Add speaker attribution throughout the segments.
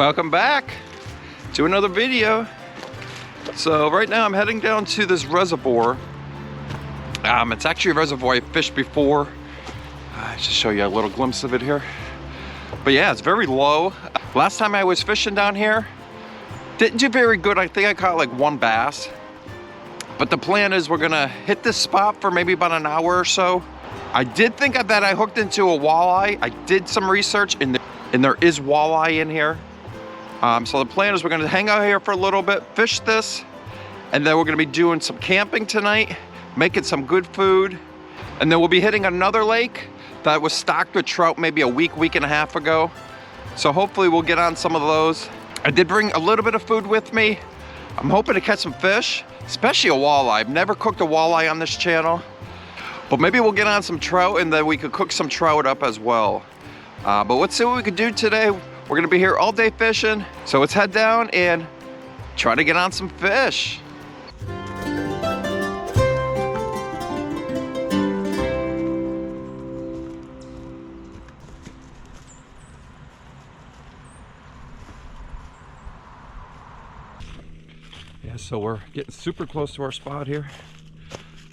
Speaker 1: Welcome back to another video. So right now I'm heading down to this reservoir. It's actually a reservoir I fished before. I'll just show you a little glimpse of it here. But yeah, it's very low. Last time I was fishing down here, didn't do very good. I think I caught like one bass. But the plan is we're gonna hit this spot for maybe about an hour or so. I did think that I hooked into a walleye. I did some research and there is walleye in here. So the plan is we're gonna hang out here for a little bit, fish this, and then we're gonna be doing some camping tonight, making some good food, and then we'll be hitting another lake that was stocked with trout maybe a week and a half ago. So hopefully we'll get on some of those. I did bring a little bit of food with me. I'm hoping to catch some fish, especially a walleye. I've never cooked a walleye on this channel, but maybe we'll get on some trout and then we could cook some trout up as well. But let's see what we could do today. We're gonna be here all day fishing, so let's head down and try to get on some fish. Yeah, so we're getting super close to our spot here.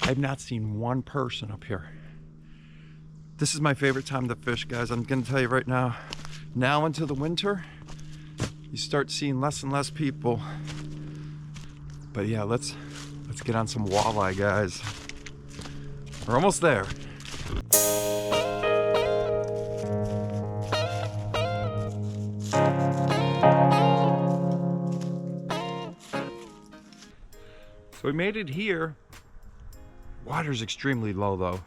Speaker 1: I've not seen one person up here. This is my favorite time to fish, guys. I'm gonna tell you right now. Now into the winter, you start seeing less and less people. But yeah, let's get on some walleye, guys. We're almost there. So we made it here. Water's extremely low though.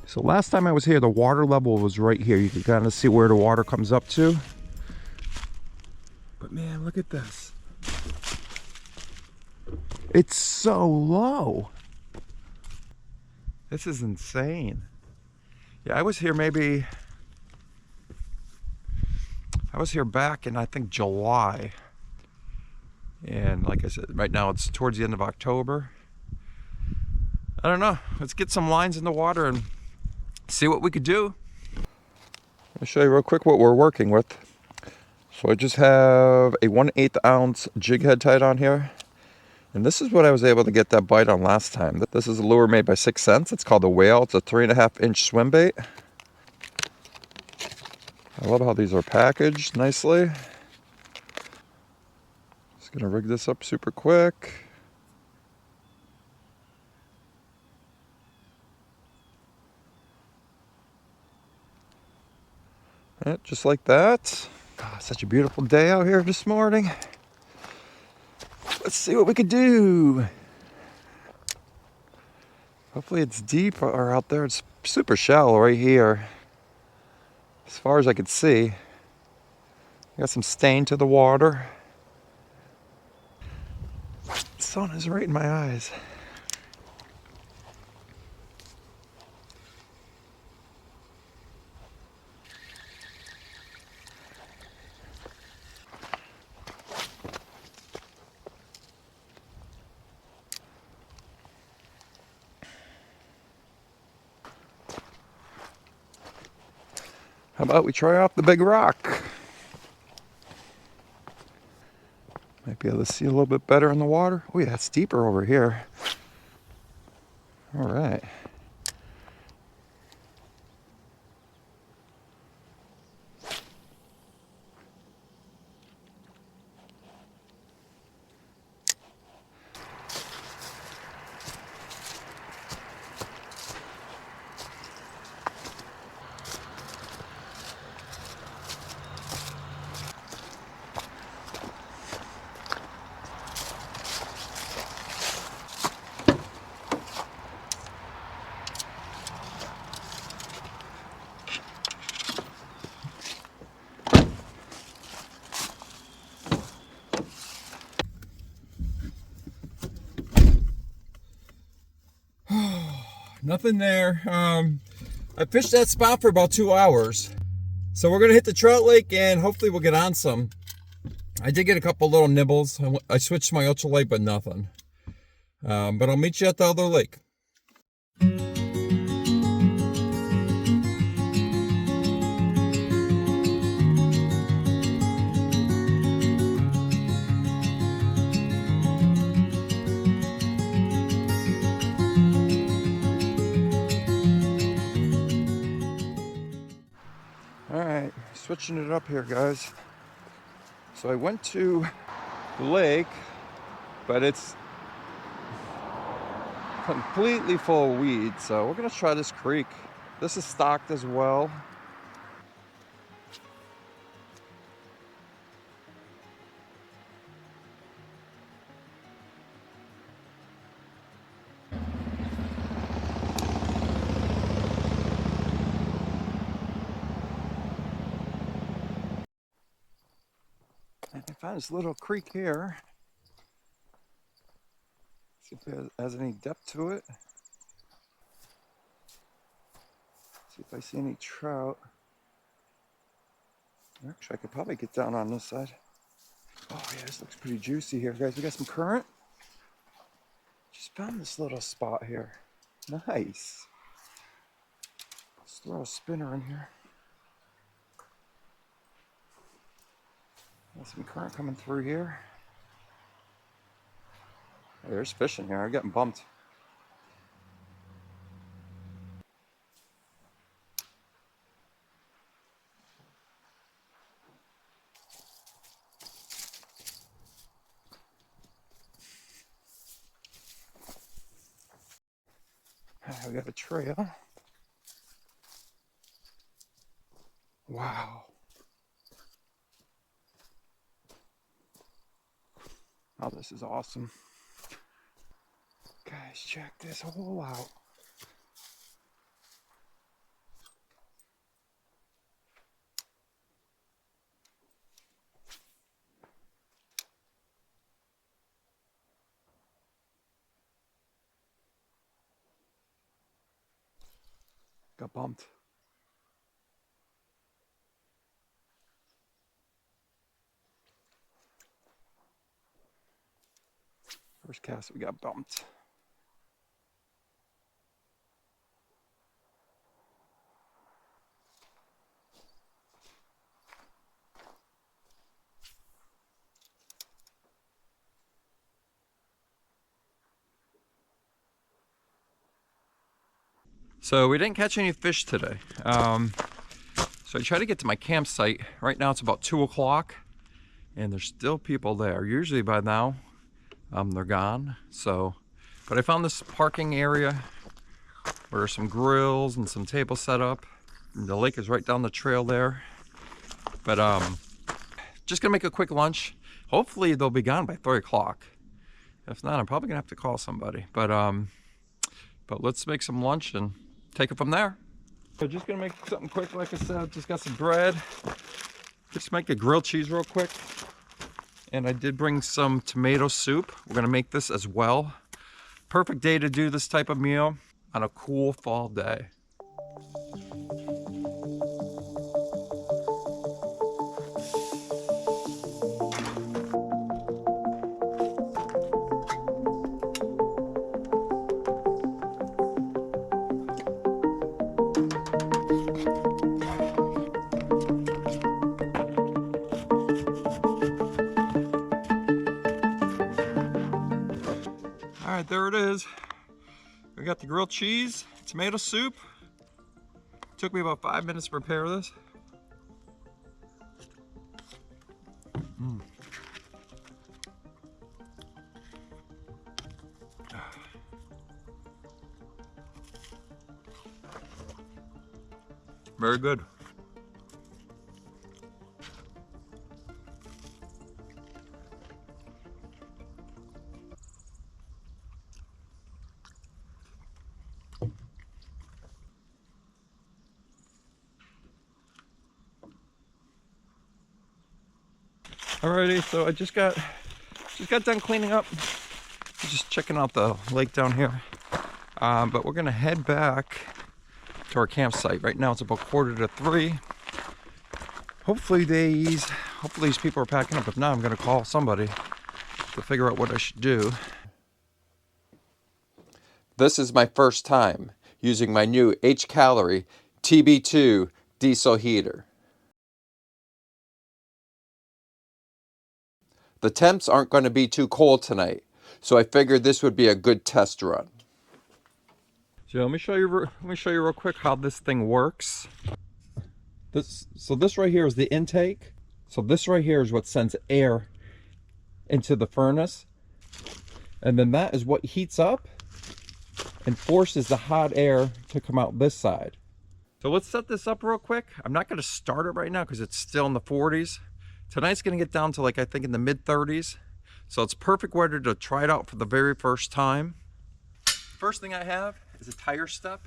Speaker 1: So last time I was here, the water level was right here. You can kind of see where the water comes up to. But man, look at this. It's so low. This is insane. Yeah, I was here back in, I think, July. And like I said, right now it's towards the end of October. I don't know. Let's get some lines in the water and see what we could do. I'll show you real quick what we're working with. So I just have a 1/8 ounce jig head tied on here. And this is what I was able to get that bite on last time. This is a lure made by 6 Cents. It's called the Whale. It's a 3.5 inch swim bait. I love how these are packaged nicely. Just gonna rig this up super quick. Yeah, just like that. Oh, such a beautiful day out here this morning. Let's see what we could do. Hopefully it's deep, or out there it's super shallow right here. As far as I could see. Got some stain to the water. The sun is right in my eyes. How about we try off the big rock? Might be able to see a little bit better in the water. Oh yeah, it's deeper over here. All right. Nothing there. I fished that spot for about 2 hours. So we're gonna hit the trout lake and hopefully we'll get on some. I did get a couple little nibbles. I switched my ultralight, but nothing. But I'll meet you at the other lake. switching it up here, guys. So I went to the lake, but it's completely full of weeds. So we're gonna try this creek. This is stocked as well. And I found this little creek here. See if it has any depth to it. See if I see any trout. Actually, I could probably get down on this side. Oh yeah, this looks pretty juicy here, guys. We got some current. Just found this little spot here. Nice. Let's throw a spinner in here. Got some current coming through here. Hey, there's fish in here. I'm getting bumped. We got a trail. Wow. Oh, this is awesome. Guys, check this hole out. Got bumped. First cast, we got bumped. So we didn't catch any fish today. So I tried to get to my campsite. Right now it's about 2 o'clock and there's still people there. Usually by now they're gone. So, but I found this parking area where there's some grills and some tables set up. And the lake is right down the trail there. But just gonna make a quick lunch. Hopefully they'll be gone by 3 o'clock. If not, I'm probably gonna have to call somebody. But let's make some lunch and take it from there. So just gonna make something quick, like I said. Just got some bread. Just make a grilled cheese real quick. And I did bring some tomato soup. We're gonna make this as well. Perfect day to do this type of meal on a cool fall day. All right, there it is. We got the grilled cheese, tomato soup. Took me about 5 minutes to prepare this. Very good. Alrighty, so I just got done cleaning up. Just checking out the lake down here. But we're gonna head back to our campsite. Right now it's about 2:45. Hopefully these people are packing up. If not, I'm gonna call somebody to figure out what I should do. This is my first time using my new Hcalory TB2 diesel heater. The temps aren't going to be too cold tonight, so I figured this would be a good test run. So let me show you real quick how this thing works. So this right here is the intake. So this right here is what sends air into the furnace. And then that is what heats up and forces the hot air to come out this side. So let's set this up real quick. I'm not gonna start it right now because it's still in the 40s. Tonight's gonna get down to like, I think in the mid 30s. So it's perfect weather to try it out for the very first time. First thing I have is a tire step.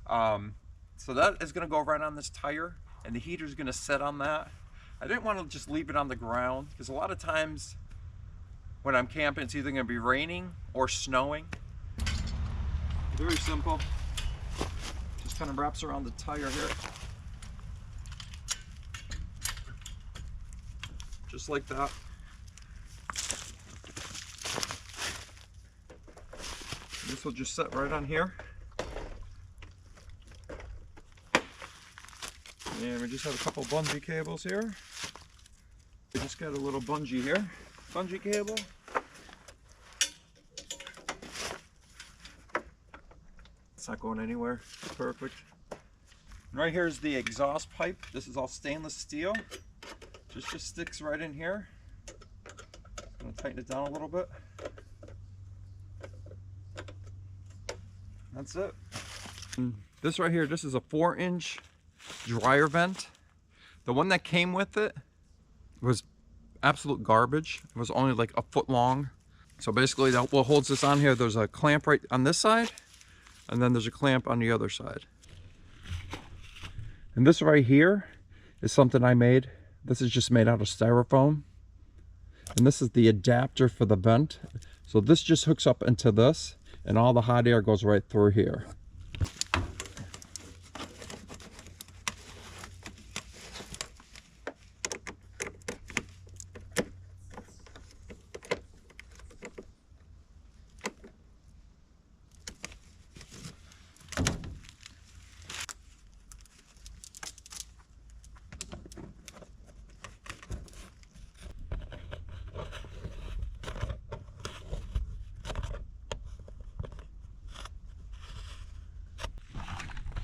Speaker 1: So that is gonna go right on this tire and the heater is gonna set on that. I didn't want to just leave it on the ground because a lot of times when I'm camping, it's either gonna be raining or snowing. Very simple. Just kind of wraps around the tire here. Just like that. This will just set right on here. And we just have a couple bungee cables here. We just got a little bungee here. Bungee cable. It's not going anywhere. Perfect. And right here is the exhaust pipe. This is all stainless steel. Just sticks right in here. I'm gonna tighten it down a little bit. That's it. And this right here, this is a 4-inch dryer vent. The one that came with it was absolute garbage. It was only like a foot long. So basically that what holds this on here, there's a clamp right on this side, and then there's a clamp on the other side. And this right here is something I made. This is just made out of styrofoam. And this is the adapter for the vent. So this just hooks up into this, and all the hot air goes right through here.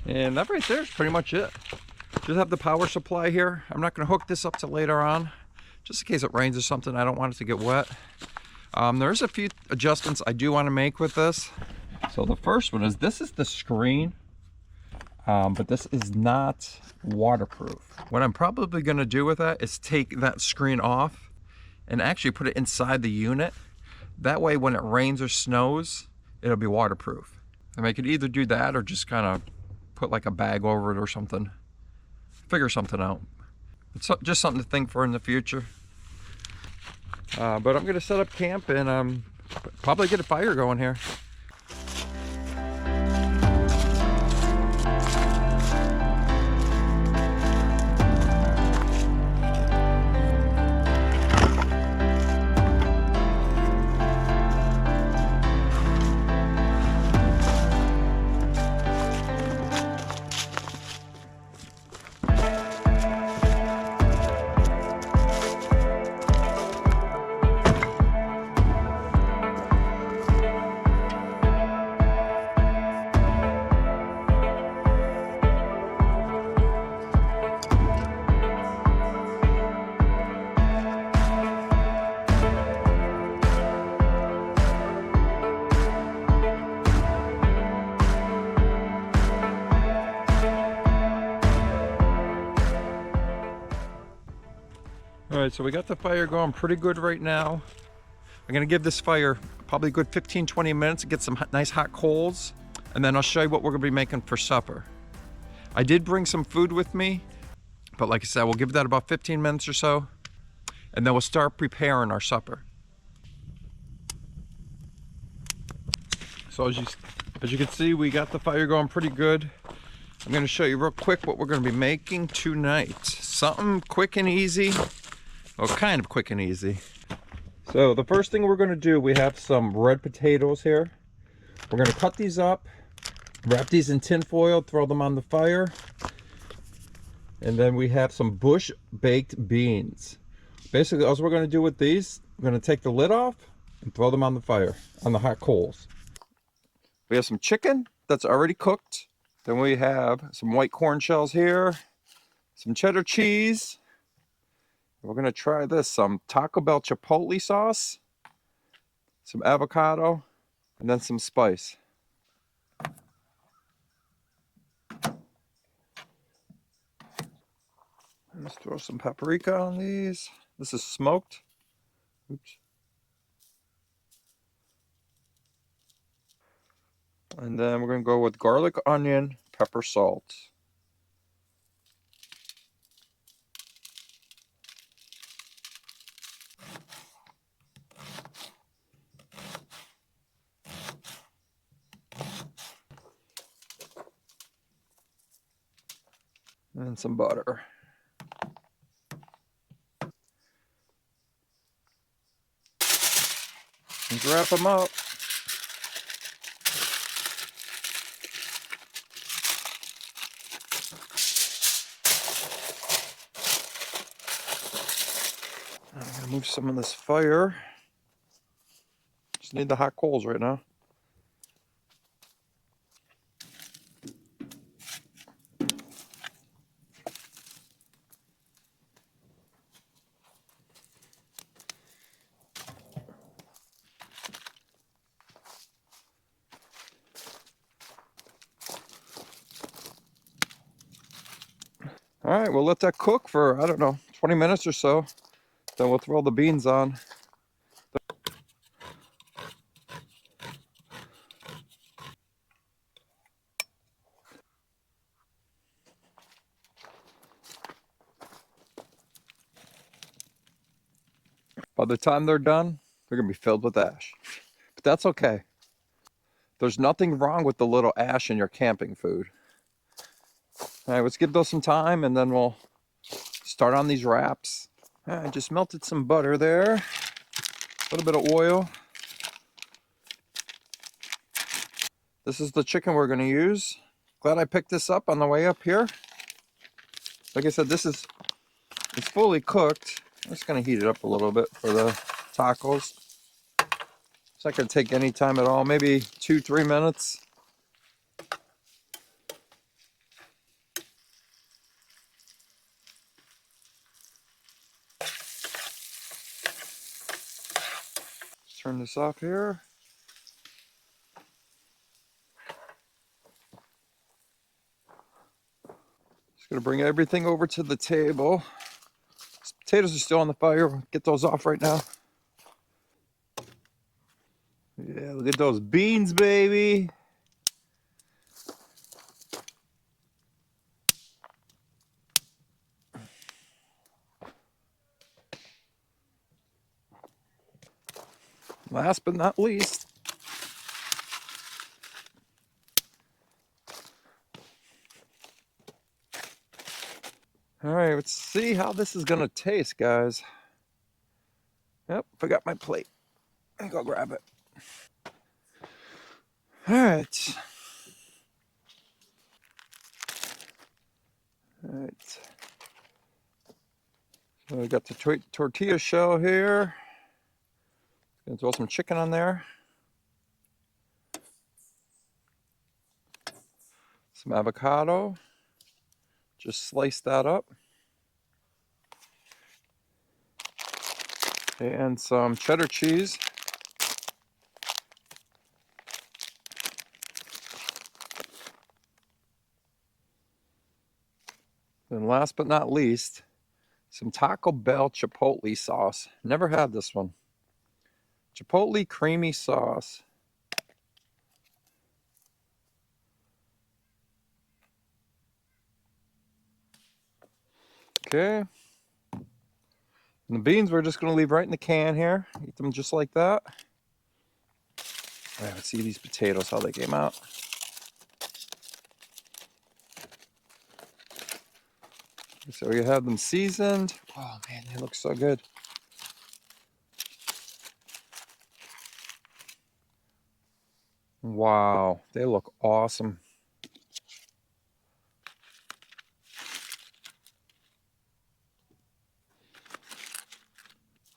Speaker 1: And that right there is pretty much it. Just have the power supply here. I'm not going to hook this up till later on, just in case it rains or something. I don't want it to get wet. There's a few adjustments I do want to make with this. So the first one is, this is the screen, but this is not waterproof. What I'm probably going to do with that is take that screen off and actually put it inside the unit. That way when it rains or snows, it'll be waterproof. And I could either do that or just kind of put like a bag over it or something. Figure something out. It's just something to think for in the future. But I'm gonna set up camp and probably get a fire going here. All right, so we got the fire going pretty good right now. I'm gonna give this fire probably a good 15-20 minutes to get some nice hot coals, and then I'll show you what we're gonna be making for supper. I did bring some food with me, but like I said, we'll give that about 15 minutes or so, and then we'll start preparing our supper. So as you can see, we got the fire going pretty good. I'm gonna show you real quick what we're gonna be making tonight. Something quick and easy. Well, kind of quick and easy. So the first thing we're gonna do, we have some red potatoes here. We're gonna cut these up, wrap these in tin foil, throw them on the fire. And then we have some bush baked beans. Basically, all we're gonna do with these, we're gonna take the lid off and throw them on the fire, on the hot coals. We have some chicken that's already cooked. Then we have some white corn shells here, some cheddar cheese. We're gonna try this, some Taco Bell chipotle sauce, some avocado, and then some spice. Let's throw some paprika on these. This is smoked. Oops. And then we're gonna go with garlic, onion, pepper, salt. And some butter. Let's wrap them up. I'm gonna move some of this fire. Just need the hot coals right now. All right, we'll let that cook for, I don't know, 20 minutes or so. Then we'll throw the beans on. By the time they're done, they're gonna be filled with ash. But that's okay. There's nothing wrong with the little ash in your camping food. All right, let's give those some time and then we'll start on these wraps. All right, just melted some butter there. A little bit of oil. This is the chicken we're gonna use. Glad I picked this up on the way up here. Like I said, it's fully cooked. I'm just gonna heat it up a little bit for the tacos. It's not gonna take any time at all, maybe 2-3 minutes. Let's turn this off here. Just gonna bring everything over to the table. These potatoes are still on the fire. We'll get those off right now. Yeah, look at those beans, baby. Last but not least, all right, let's see how this is gonna taste, guys. Yep, forgot my plate. Let me go grab it. All right. All right. So we got the tortilla shell here. Gonna throw some chicken on there. Some avocado. Just slice that up. And some cheddar cheese. And last but not least, some Taco Bell chipotle sauce. Never had this one. Chipotle creamy sauce. Okay. And the beans we're just going to leave right in the can here. Eat them just like that. All right, let's see these potatoes, how they came out. So we have them seasoned. Oh man, they look so good. Wow, they look awesome.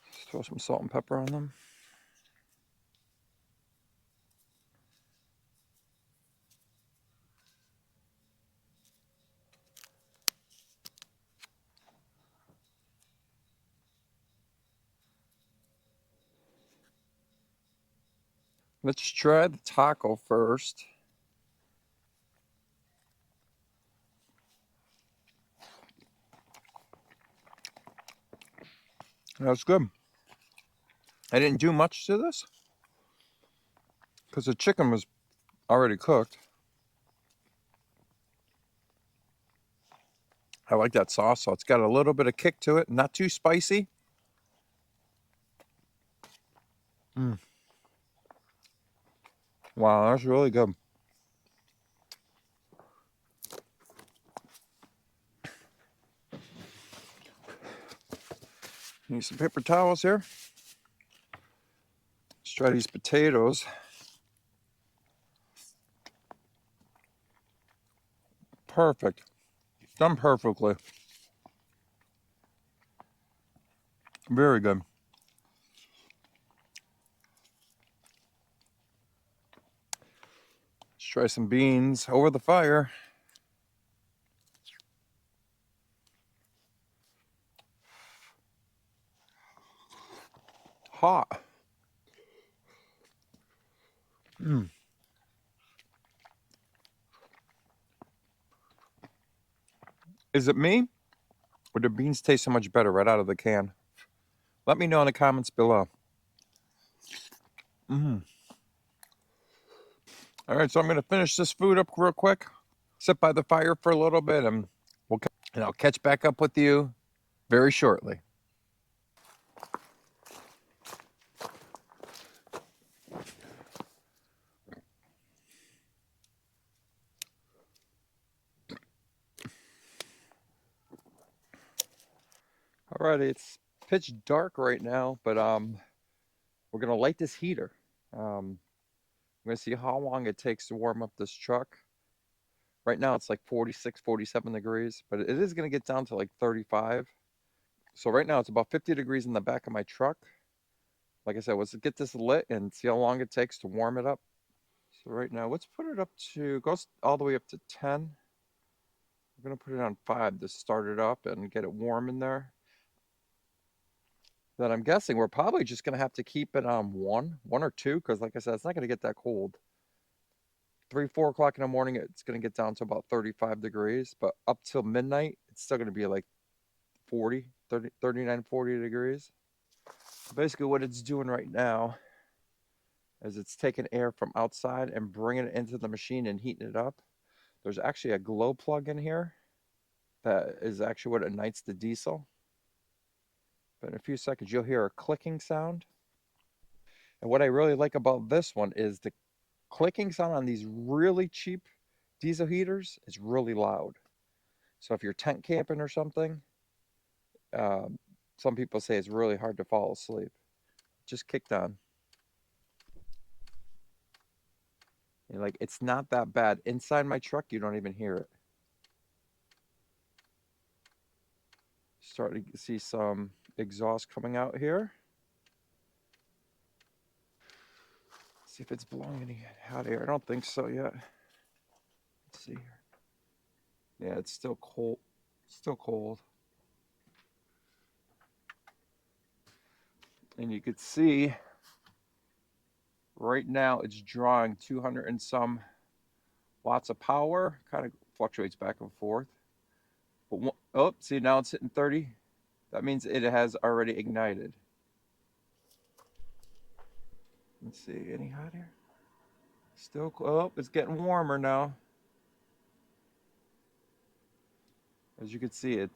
Speaker 1: Let's throw some salt and pepper on them. Let's try the taco first. That's good. I didn't do much to this because the chicken was already cooked. I like that sauce, so it's got a little bit of kick to it, not too spicy. Wow, that's really good. Need some paper towels here. Let's try these potatoes. Perfect. Done perfectly. Very good. Let's try some beans over the fire. Hot. Is it me? Or do beans taste so much better right out of the can? Let me know in the comments below. All right, so I'm going to finish this food up real quick. Sit by the fire for a little bit, and I'll catch back up with you very shortly. Alrighty, it's pitch dark right now, but we're gonna light this heater. I'm gonna see how long it takes to warm up this truck. Right now it's like 46, 47 degrees, but it is gonna get down to like 35. So right now it's about 50 degrees in the back of my truck. Like I said, let's get this lit and see how long it takes to warm it up. So right now, let's put it up to, goes all the way up to 10. We're gonna put it on 5 to start it up and get it warm in there. Then I'm guessing we're probably just gonna have to keep it on one or two, because like I said, it's not gonna get that cold. 3, 4 o'clock in the morning, it's gonna get down to about 35 degrees, but up till midnight, it's still gonna be like 40, 30, 39, 40 degrees. Basically what it's doing right now is it's taking air from outside and bringing it into the machine and heating it up. There's actually a glow plug in here that is actually what ignites the diesel. But in a few seconds, you'll hear a clicking sound. And what I really like about this one is the clicking sound on these really cheap diesel heaters is really loud. So if you're tent camping or something, some people say it's really hard to fall asleep. Just kicked on. And like, it's not that bad. Inside my truck, you don't even hear it. Starting to see some exhaust coming out here. See if it's blowing any hot air. I don't think so yet. Let's see here. Yeah, it's still cold. Still cold. And you could see right now it's drawing 200 and some watts of power. Kind of fluctuates back and forth. But oh, see, now it's hitting 30. That means it has already ignited. Let's see, any hot air? Still, oh, it's getting warmer now. As you can see, the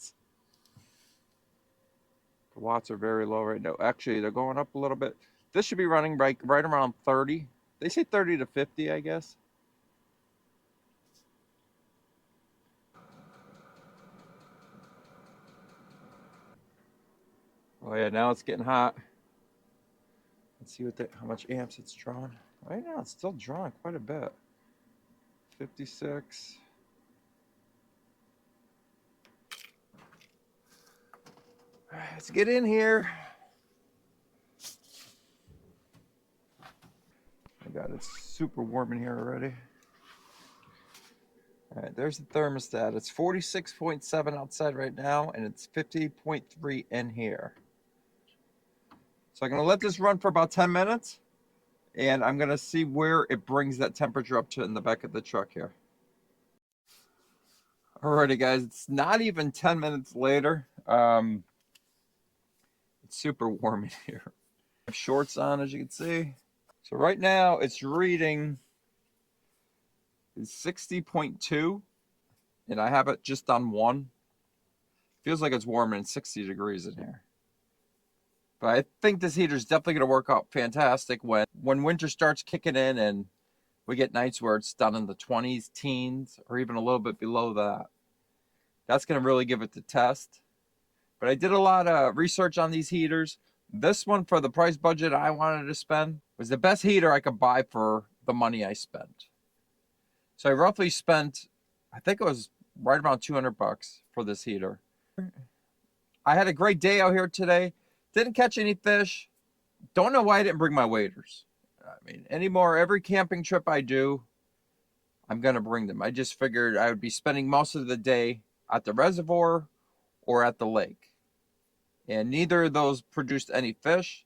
Speaker 1: watts are very low right now. Actually, they're going up a little bit. This should be running right around 30. They say 30 to 50, I guess. Oh yeah, now it's getting hot. Let's see how much amps it's drawing. Right now, it's still drawing quite a bit. 56. All right, let's get in here. My God, it's super warm in here already. All right, there's the thermostat. It's 46.7 outside right now, and it's 50.3 in here. So I'm gonna let this run for about 10 minutes, and I'm gonna see where it brings that temperature up to in the back of the truck here. Alrighty guys, it's not even 10 minutes later. It's super warm in here. I have shorts on, as you can see. So right now it's reading 60.2, and I have it just on 1. Feels like it's warmer than 60 degrees in here. But I think this heater is definitely going to work out fantastic when winter starts kicking in and we get nights where it's down in the 20s, teens, or even a little bit below that. That's going to really give it the test. But I did a lot of research on these heaters. This one, for the price budget I wanted to spend, was the best heater I could buy for the money I spent. So I roughly spent, I think it was right around 200 bucks for this heater. I had a great day out here today. Didn't catch any fish. Don't know why I didn't bring my waders. I mean, anymore, every camping trip I do, I'm going to bring them. I just figured I would be spending most of the day at the reservoir or at the lake. And neither of those produced any fish.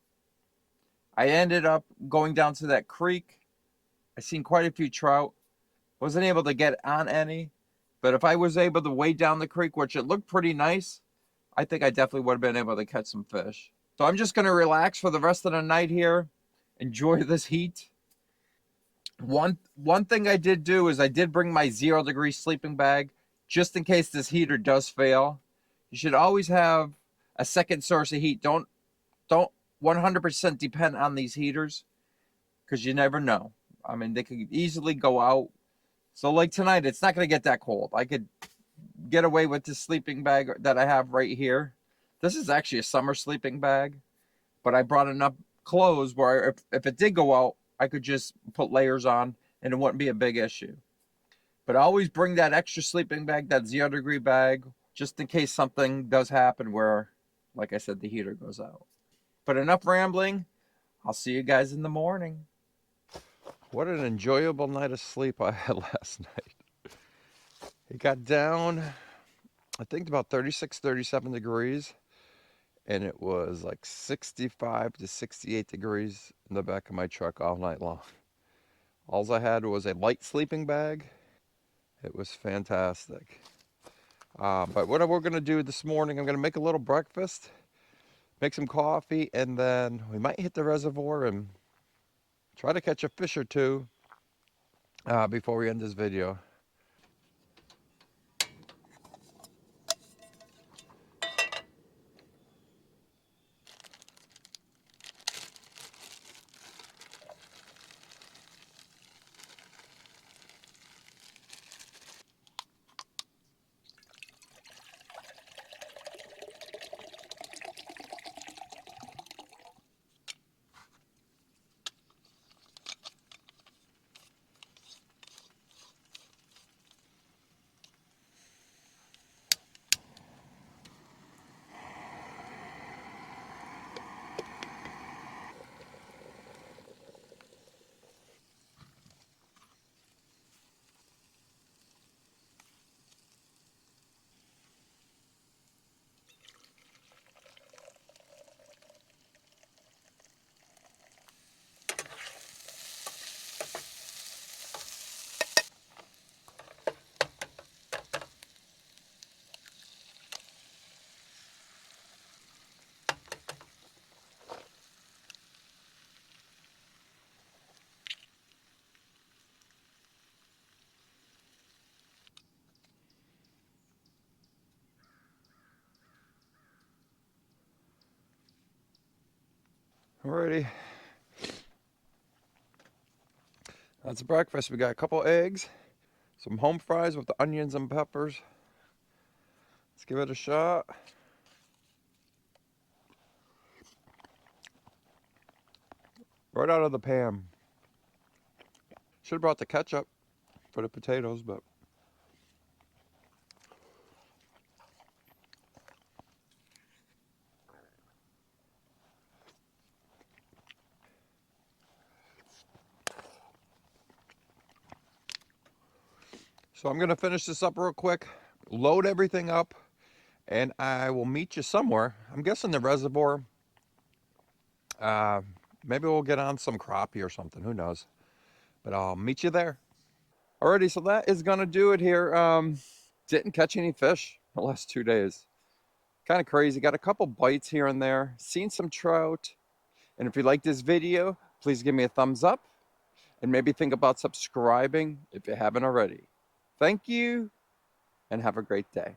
Speaker 1: I ended up going down to that creek. I seen quite a few trout. Wasn't able to get on any. But if I was able to wade down the creek, which it looked pretty nice, I think I definitely would have been able to catch some fish. So I'm just going to relax for the rest of the night here. Enjoy this heat. One thing I did do is I did bring my 0-degree sleeping bag just in case this heater does fail. You should always have a second source of heat. Don't 100% depend on these heaters, because you never know. I mean, they could easily go out. So like tonight, it's not going to get that cold. I could get away with this sleeping bag that I have right here. This is actually a summer sleeping bag, but I brought enough clothes where if it did go out, I could just put layers on and it wouldn't be a big issue. But always bring that extra sleeping bag, that 0-degree bag, just in case something does happen where, like I said, the heater goes out. But enough rambling. I'll see you guys in the morning. What an enjoyable night of sleep I had last night. It got down, I think, about 36, 37 degrees. And it was like 65 to 68 degrees in the back of my truck all night long. All I had was a light sleeping bag. It was fantastic. But what we're going to do this morning, I'm going to make a little breakfast, make some coffee, and then we might hit the reservoir and try to catch a fish or two before we end this video. Alrighty. That's breakfast. We got a couple eggs, some home fries with the onions and peppers. Let's give it a shot. Right out of the pan. Should have brought the ketchup for the potatoes, but so I'm gonna finish this up real quick, load everything up, and I will meet you somewhere. I'm guessing the reservoir. Maybe we'll get on some crappie or something, who knows. But I'll meet you there. Alrighty, so that is gonna do it here. Didn't catch any fish the last 2 days. Kind of crazy. Got a couple bites here and there. Seen some trout. And if you like this video, please give me a thumbs up. And maybe think about subscribing if you haven't already. Thank you, and have a great day.